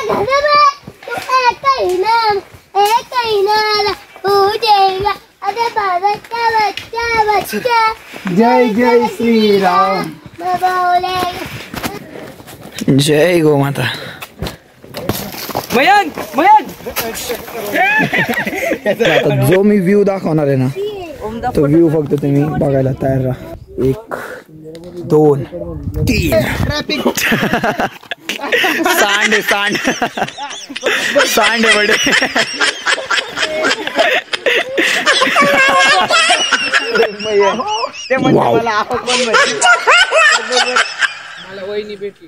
घर में तू एक ही नारा हो जाएगा। अरे भारत का बच्चा बच्चा जय जय श्री राम बोलेगा। जय गो माता। मयंक मयंक आता जो मी व्ह्यू दाखवणार आहे ना तो व्ह्यू फक्त तुम्ही बघायला तयार राहा। 1 2 3 सांड सांड सांड बडे ते म्हणजे मला आपण पण मला वहिनी भेटली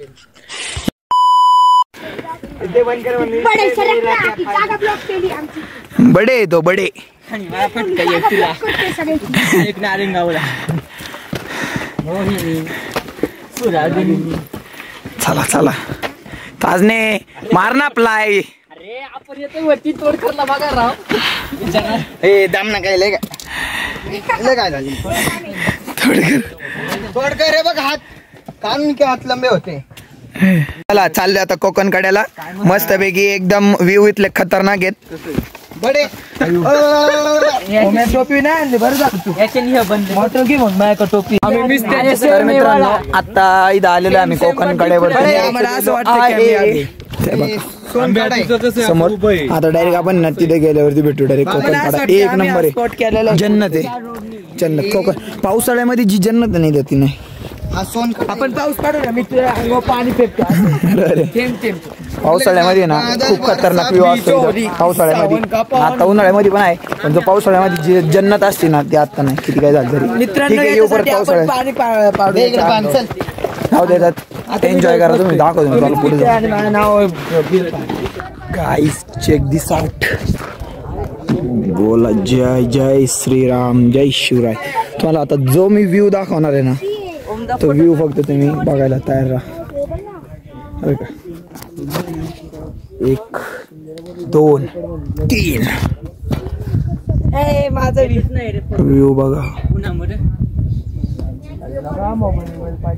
ते बंद कर म्हणली बड़े सरक में आके जागा ब्लॉक केली आमची। बडे तो बडे आणि मला फटका येत तुला एक नारिंग गावला मोहिनी सुरागिनी। चला चला ताजने मारना प्लाय। अरे आपण येतो वरती तोड करला बघा राव ए दाम ना काय लय काय झाली तोड कर रे बघ हात कान के हात लंबे होते। चला चालले आता कोकण कड्याला मस्त पैकी एकदम व्ह्यू इथले खतरनाक आहेत बडे टोपी नाही बरं झालं तू याच्या बंद मोटर घे मग माझ्या टोपी आम्ही मिस तर मित्रांनो आता इथं आलेलो आम्ही कोकण कड्यावर आम्हाला असं वाटतं समोर आता डायरेक्ट आपण ना तिथे गेल्यावरती भेटू डायरेक्ट कोकण कडा एक नंबर आहे जन्नत आहे जन्नत कोकण पावसाळ्यामध्ये जी जन्नत नाही देती नाही आपण पाऊस काढू ना मी तुझ्या अंगावर पाणी फेकतो थेंब थेंब पावसाळ्यामध्ये ना खूप खतरनाक व्ह्यू असतो पावसाळ्यामध्ये आता उन्हाळ्यामध्ये पण आहे पण जो पावसाळ्यामध्ये जी जन्नत असते ना ती आता नाही किती काय झालं तरी मित्रांनो पावसाळ्यात एन्जॉय करा तुम्ही दाखवतो तुम्हाला पुढे नाव गाइस चेक दिस आउट बोला जय जय श्रीराम जय शिवराय। तुम्हाला आता जो मी व्ह्यू दाखवणार आहे ना तो व्ह्यू फक्त तुम्ही बघायला तयार राहा। 1 2 3 व्ह्यू बघा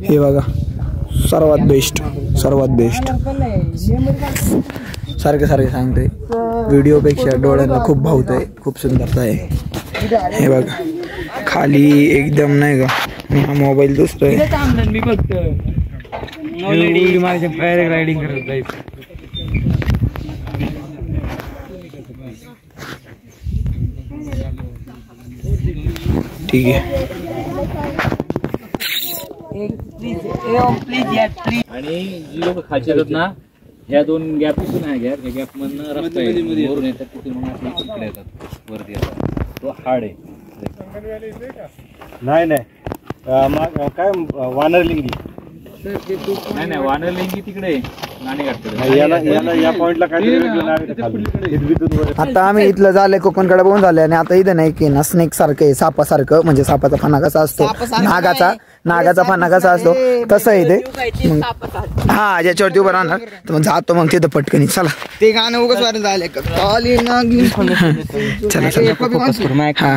हे बघा सर्वात बेस्ट सारखे सारखे सांगते व्हिडिओ पेक्षा डोळ्यांना खूप भावतंय खूप सुंदरता आहे। हे बघा खाली एकदम नाही का मोबाईल दुसरा आहे मी फक्त माझ्या पॅराग्लायडिंग करत जायचं। ठीक आहे आणि जी लोक खालचे येतात ना ह्या 2 गॅपतून आहे गॅप या गॅप मधनं रस्ता आहे वरून येतात तिथून मग आपल्या इकडे येतात वरती येतात तो हाड आहे नाही काय वानरलिंगी नाही वानरलिंगी तिकडे या पॉइंटला काय आता आम्ही इथलं झालंय कोकणकडे बघून झालंय आणि आता इथं नाही की ना स्नेक सारखं आहे सापासारखं म्हणजे सापाचा फणा कसा असतो नागाचा फणा कसा असतो तसं आहे ते हा ज्याच्यावरती उभं राहणार तर मग जातो मग तिथं पटकनी चला ते गाणं उगाच वारं झालंय चला हा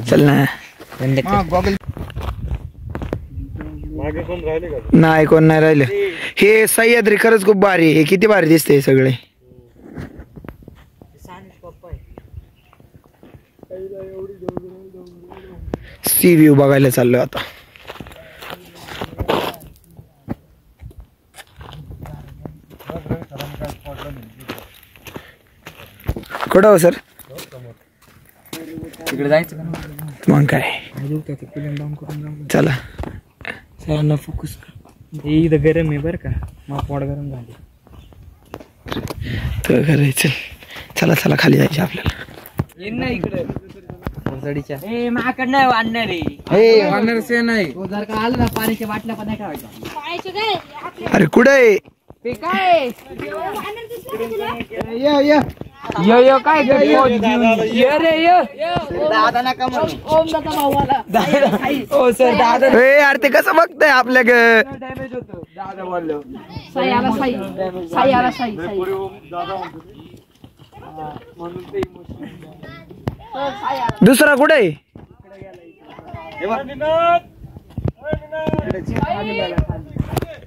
चल ना नाही कोण नाही राहिलं। हे सह्याद्री खरंच खूप भारी हे किती भारी दिसते सगळे सी व्ह्यू बघायला चाललोय आता। कुठं हो सर तिकडे जायचं मग काय चला सरांना फोकस इथं गरम आहे बरं का मग पोट गरम झाली तर करायचं चला चला खाली जायचं आपल्याला येईन ना इकडे माकड नाही वाढणार रे वाढणार से नाही जर का आलं ना पाण्याच्या बाटल्या पण नाही ठेवायच्या अरे कुठे ते काय यो काय ये रे दादा नका ओम दादा भावाला ओ सर दादा यार ते कसं बघताय आपल्या डॅमेज होतो दादा बोललो साई म्हणून ते इमोशन दुसरा कुठे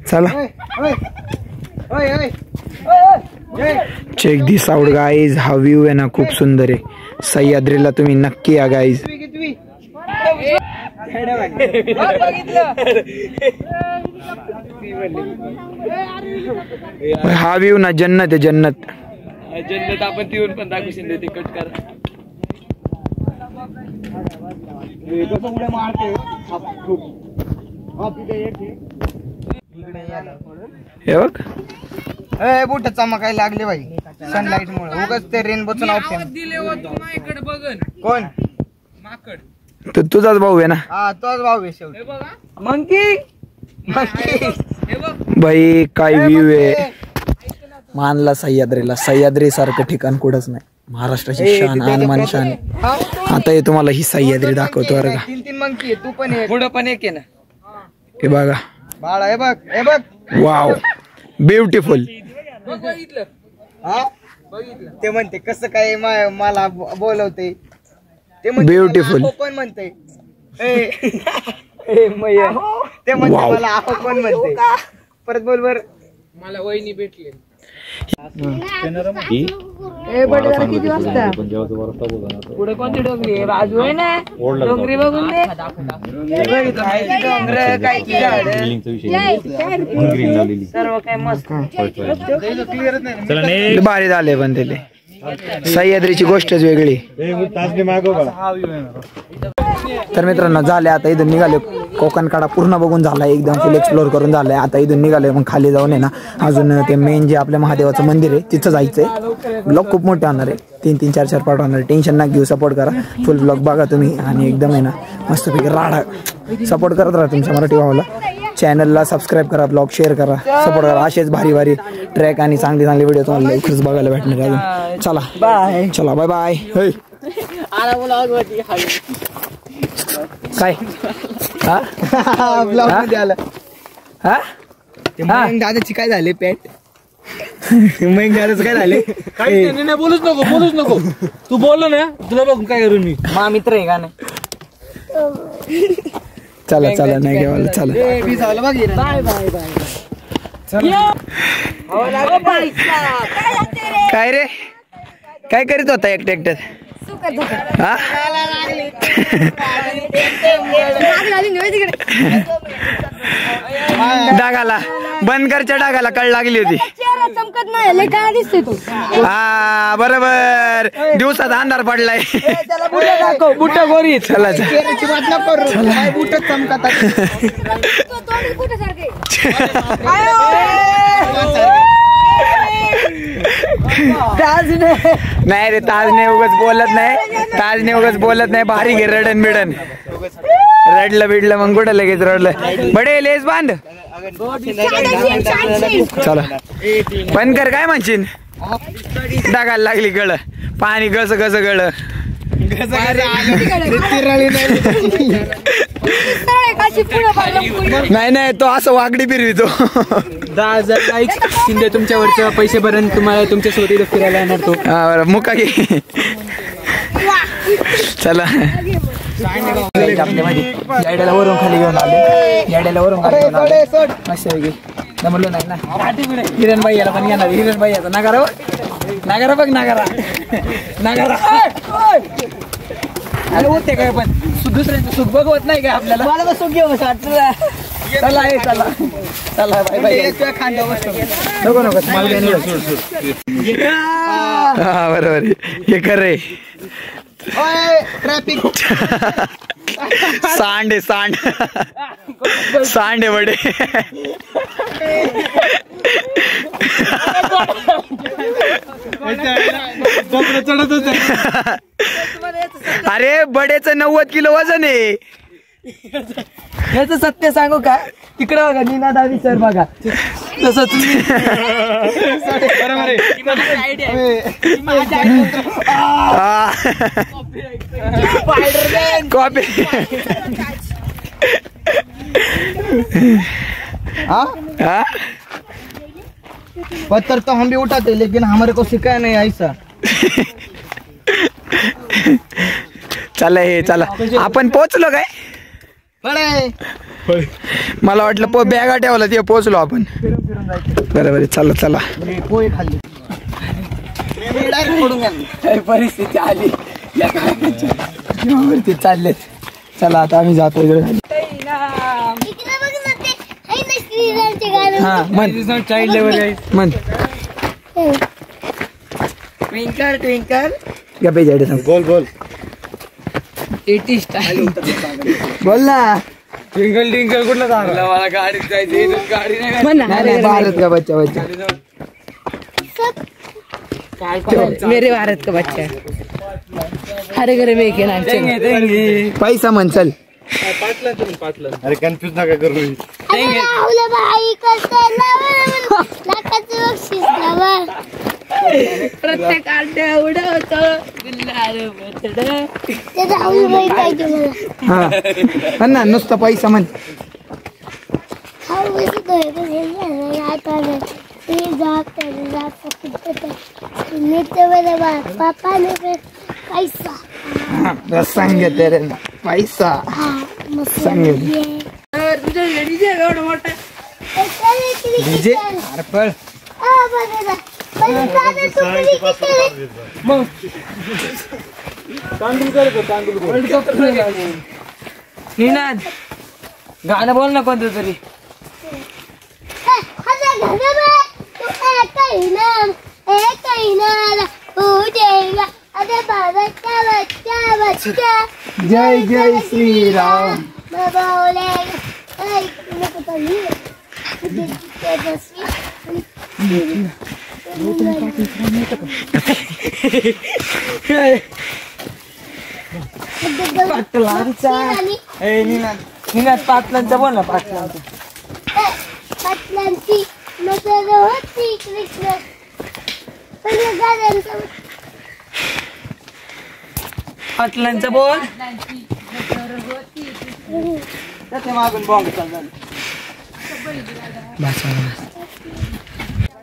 चला चेक दिस आउट गाईज, हा व्ह्यू आहे ना खूप सुंदर आहे. सह्याद्रीला तुम्ही नक्की या गाईज. हा व्ह्यू ना जन्नत आहे, जन्नत. जन्नत आपण तिथून पण दाखवू शिंदे ते कट कर. हे बघ बुट चमकायला लागले भाई सनलाइट मुळे. उगाच ते रेनबोचं नाव दिले माझ्याकडे बघन कोण माकड. तो तुझाच भाऊ आहे ना. हा तोच भाऊ आहे शेवटी. मंकी भाई काय व्ह्यू आहे. मानला सह्याद्रीला, सह्याद्री सारखं ठिकाण कुठंच नाही. महाराष्ट्राची शान आनमान शान. आता हे तुम्हाला ही सह्याद्री दाखवतो बरं का. 3 मंकी आहे. तू पण आहे, पुढं पण एक आहे ना. हे बघा बाळा हे बघ, हे बघ. Wow beautiful. ते म्हणते कसं काय मला बोलवते. ते म्हणते Beautiful. मला कोण म्हणते. ते म्हणते मला आहो कोण म्हणते. परत बोल बर. मला वहिनी भेटली. पुढे कोणती डोंगरी आहे? बाजू आहे ना डोंगरी बघून दे. डोंगर काय सर्व काय मस्त. भारी झाले पण ते सह्याद्रीची गोष्टच वेगळी. तर मित्रांनो झाले आता इथून निघाले. कोकण कडा पूर्ण बघून झालाय, एकदम फुल एक्सप्लोर करून झालाय. आता इथून निघाले मग खाली जाऊन आहे ना अजून ते मेन जे आपल्या महादेवाचं मंदिर आहे तिथं जायचंय. ब्लॉग खूप मोठे होणार आहे, 3-3, 4-4 पार्ट होणार आहे. टेन्शन ना घेऊ, सपोर्ट करा. फुल ब्लॉग बघा तुम्ही आणि एकदम आहे ना मस्तपैकी राडा सपोर्ट करत राहा तुमच्या मराठी भावाला. चॅनलला सबस्क्राईब करा, ब्लॉग शेअर करा, सपोर्ट करा. असेच भारी भारी ट्रॅक आणि चांगले चांगले व्हिडिओ तुम्हाला लवकरच बघायला भेटणार अजून. चला बाय. चला बाय बाय. काय ब्लॉग मध्ये आलं. दादाची काय झाले पॅट. मग दादाचं काय झाले. नाही बोलूच नको. तू बोललो ना तुला बघून काय करू मी. मा मित्र आहे का नाही. चला चला नाही घेवायला. चला बाय बाय बाय. काय रे काय करीत होता एकट्या एकट्यात. हा डागाला बनकरच्या डागाला कळ लागली होती. चमकत नाही काय दिसते तू. हा बरोबर दिवसात अंधार पडलाय. बुट गोरी. चला बुट चमकत. नाही रे ताजने उगाच बोलत नाही. भारी घे रडन बिडन. रडलं बिडलं मग कुठं लगेच रडलं. बडे लेस बांध. चला बनकर काय म्हणशील. डागायला लागली गळ. पाणी गस गळ. नाही तो असं वाकडी फिरवितो. 10,000 लाईक शिंदे तुमच्यावरचे पैसे भरून तुम्हाला तुमच्या सोबत फिरायला येणार तो. हा बरं मुका घे. चला याड्याला वरून खाली घेऊन आले. मस्त म्हणलो नाही ना. हिरण बाई याला पण येणार. हिरण बाई याचा नागारा बघ नागारा. अरे होते काय पण दुसऱ्यांचं सुख बघवत नाही काय आपल्याला. मला तर सुख घेऊन चला बाय बाय. नको हा बरोबर हे कर रे. ट्रॅफिक सांडे बडे. अरे बडेचं 90 किलो वजन आहे. याच सत्य सांगू का. तिकडे बघा नीनादावी सर बघा तसं तुम्ही. कॉपी हाँ पत्थर तो हम भी उठाते लेकिन हमारे को सिखाया नहीं ऐसा. चला आपण पोहोचलो काय. बड़े मला वाटलं बॅगा ठेवला ते पोहोचलो आपण. बरोबर चला चला. परिस्थिती आली वरती चाललेत. चला आता आम्ही जातो इकडे. हा म्हण चाइल्ड लेवल म्हण. ट्विंकल ट्विंकल गप्पे जायडे सांग. बोल बोल. एटी स्टाईल बोल ना. टिंकल टिंकल कुठलं झालं? मला गाडीत जायचं. गाडी नाही भारत का बच्चा बच्चा. मेरे भारत का बच्चा हरे घरे में के नाम पैसा म्हण चल. अरे कन्फ्युज नका करू. प्रत्येक आड्या उडवतो हा ना नुसतं पैसा म्हण. पापा ने पैसा संग तेरे पैसा संग डीजे अर्पल. निनाद गाणं बोल ना कोणतं तरी. जय जय श्री राम. निनाद पाटलांचा बोल ना. पाटलांचा पाटलांची नजर होती कृष्ण. पाटलांचा बोल.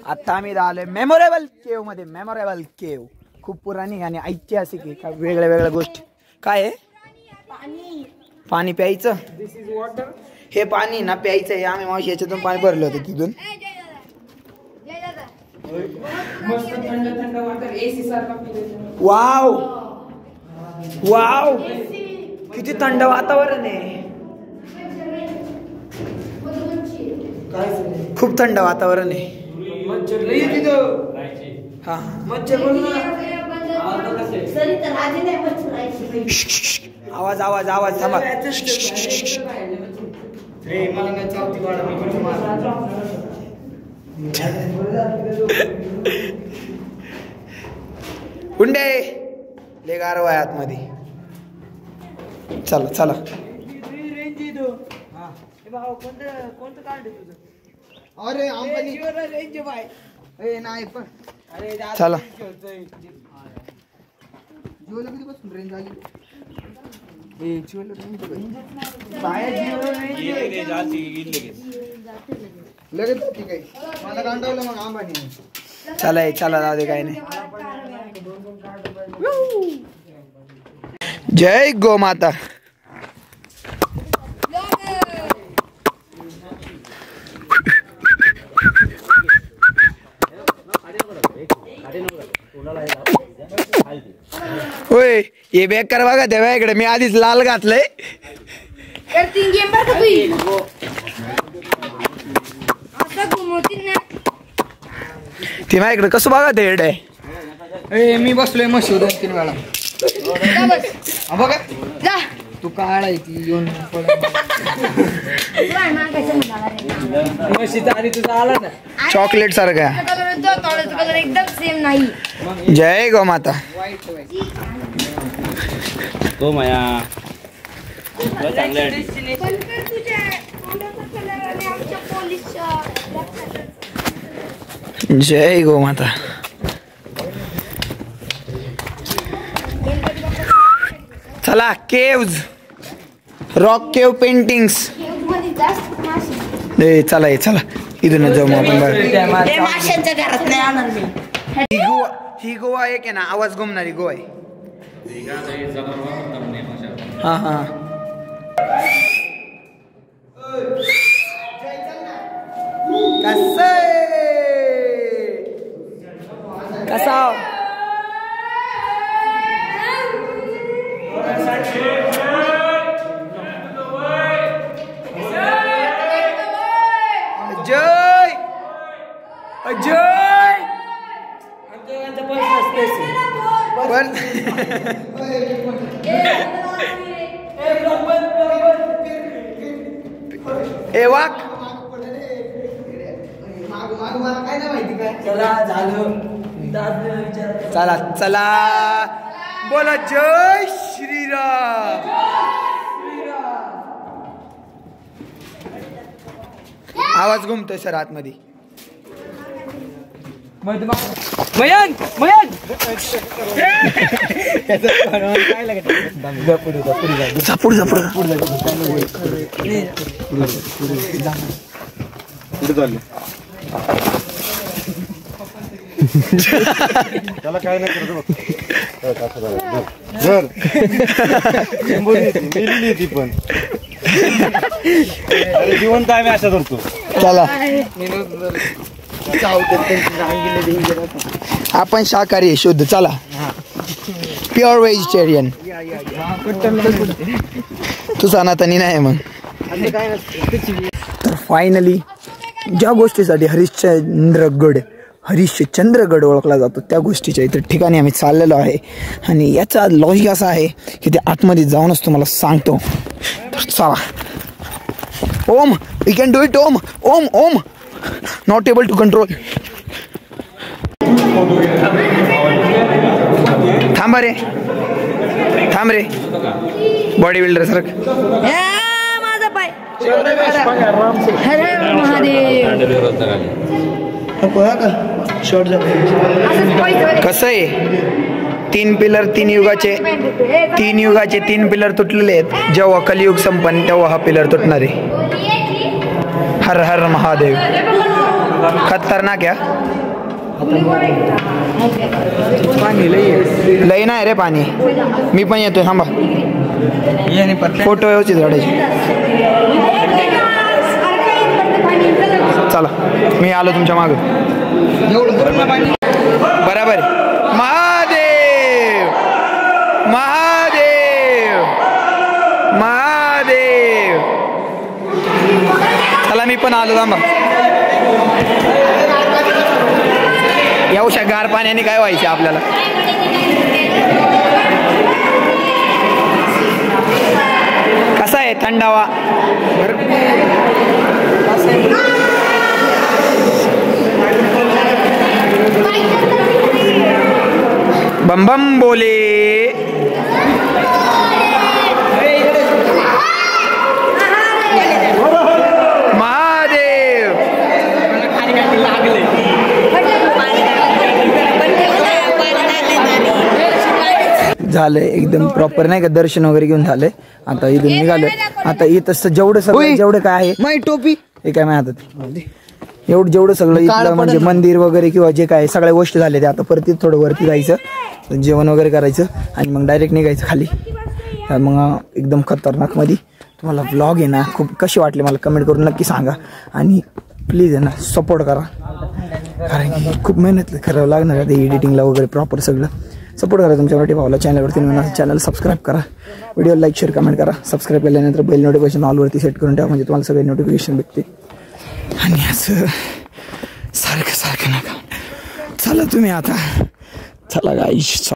आता आम्ही आलोय मेमोरेबल केव मध्ये. मेमोरेबल केव खूप पुराणी आणि ऐतिहासिक आहे. वेगळ्या वेगळ्या गोष्टी. काय आहे? पाणी प्यायचं. हे पाणी ना प्यायचं आहे. आम्ही मावशी याच्यातून पाणी भरलं होतं तिथून. वाव वाव किती थंड वातावरण आहे. खूप थंड वातावरण आहे. हा आवाज आवाज आवाज थांबा. हुंडे ले गारव आहे आतमध्ये. चला चला. अरे नाही पण चला. रेंज आली. लगेच ठीक आहे. मला गांडवलं मग अंबानी. चला चला जाऊ दे काही नाही. जय गो माता. होय हे बेकार बघा तेव्हा इकडे मी आधीच लाल घातलंय. ती माझ्याकडे कसं बघा ते हेड आहे. मी बसलोय मशी 2-3 वेळा. बघा तू काळ आहे ती येऊन चॉकलेट सारखा. एकदम सेम नाही. जय गो माता. तो माया जय गो माता. चला केव्ज रॉक केव पेंटिंग्स. चला चला इथून जाऊ आपण. ही गोवा एक आहे ना आवाज घुमणारी गोवा आहे. हा हा कसा अजय अजय ए वाक चला चला बोला जय श्रीराम. आवाज घुमतोय सर आतमध्ये. मयंक मयंक पुढे जा पुढे त्याला काय नाही करत ती पण जिवंत आम्ही अशा करतो. चला आपण शाकाहारी शुद्ध. चला प्युअर व्हेजिटेरियन. तू सनातनी नाही मग. तर फायनली ज्या गोष्टीसाठी हरिश्चंद्रगड ओळखला जातो त्या गोष्टीच्या इतर ठिकाणी आम्ही चाललेलो आहे. आणि याचा लॉजिक असा आहे की ते आतमध्ये जाऊनच तुम्हाला सांगतो. तर चला. Om we can do it. Om Om Om not able to control. थांबा रे थांब रे बॉडी बिल्डर सर. माझा पाय. हरे महादेव. कसं आहे 3 पिलर 3 युगाचे 3 पिलर तुटलेले आहेत. जेव्हा कलियुग संपन्न तेव्हा हा पिलर तुटणार आहे. हर हर महादेव. खतरनाक या लई नाही रे पाणी. मी पण येतोय थांबा. फोटो व्यवस्थित काढायचे. चला मी आलो तुमच्या माग. बराबर. महादेव महादेव महादेव. चला मी पण आलो थांबा. एवढ्या गार पाण्याने काय व्हायचं आपल्याला. कसा आहे थंडावा. बम बम बोले. महादेव. झालंय एकदम प्रॉपर नाही का. दर्शन वगैरे घेऊन झालंय. आता इथून निघालोय. आता इथं जेवढं सगळं जेवढं काय आहे माई टोपी हे काय माहिती एवढं जेवढं सगळं इथलं म्हणजे मंदिर वगैरे किंवा जे काय सगळ्या गोष्टी झाल्या त्या आता परत थोडं वरती जायचं जेवण वगैरे करायचं आणि मग डायरेक्ट निघायचं खाली. तर मग एकदम खतरनाक मध्ये तुम्हाला व्लॉग आहे ना खूप कसे वाटले मला कमेंट करून नक्की सांगा. आणि प्लीज आहे ना सपोर्ट करा कारण की खूप मेहनत करावं लागणार आहे ते एडिटिंगला वगैरे प्रॉपर सगळं. सपोर्ट करा तुमच्या मराठी भावाला. चॅनलवरती नवीन चॅनल सबस्क्राईब करा. व्हिडिओ लाईक शेअर कमेंट करा. सबस्क्राईब केल्यानंतर बेल नोटिफिकेशन ऑलवरती सेट करून ठेवा म्हणजे तुम्हाला सगळे नोटिफिकेशन भेटते. आणि असं सारखं नका. चला तुम्ही आता चला गाईस.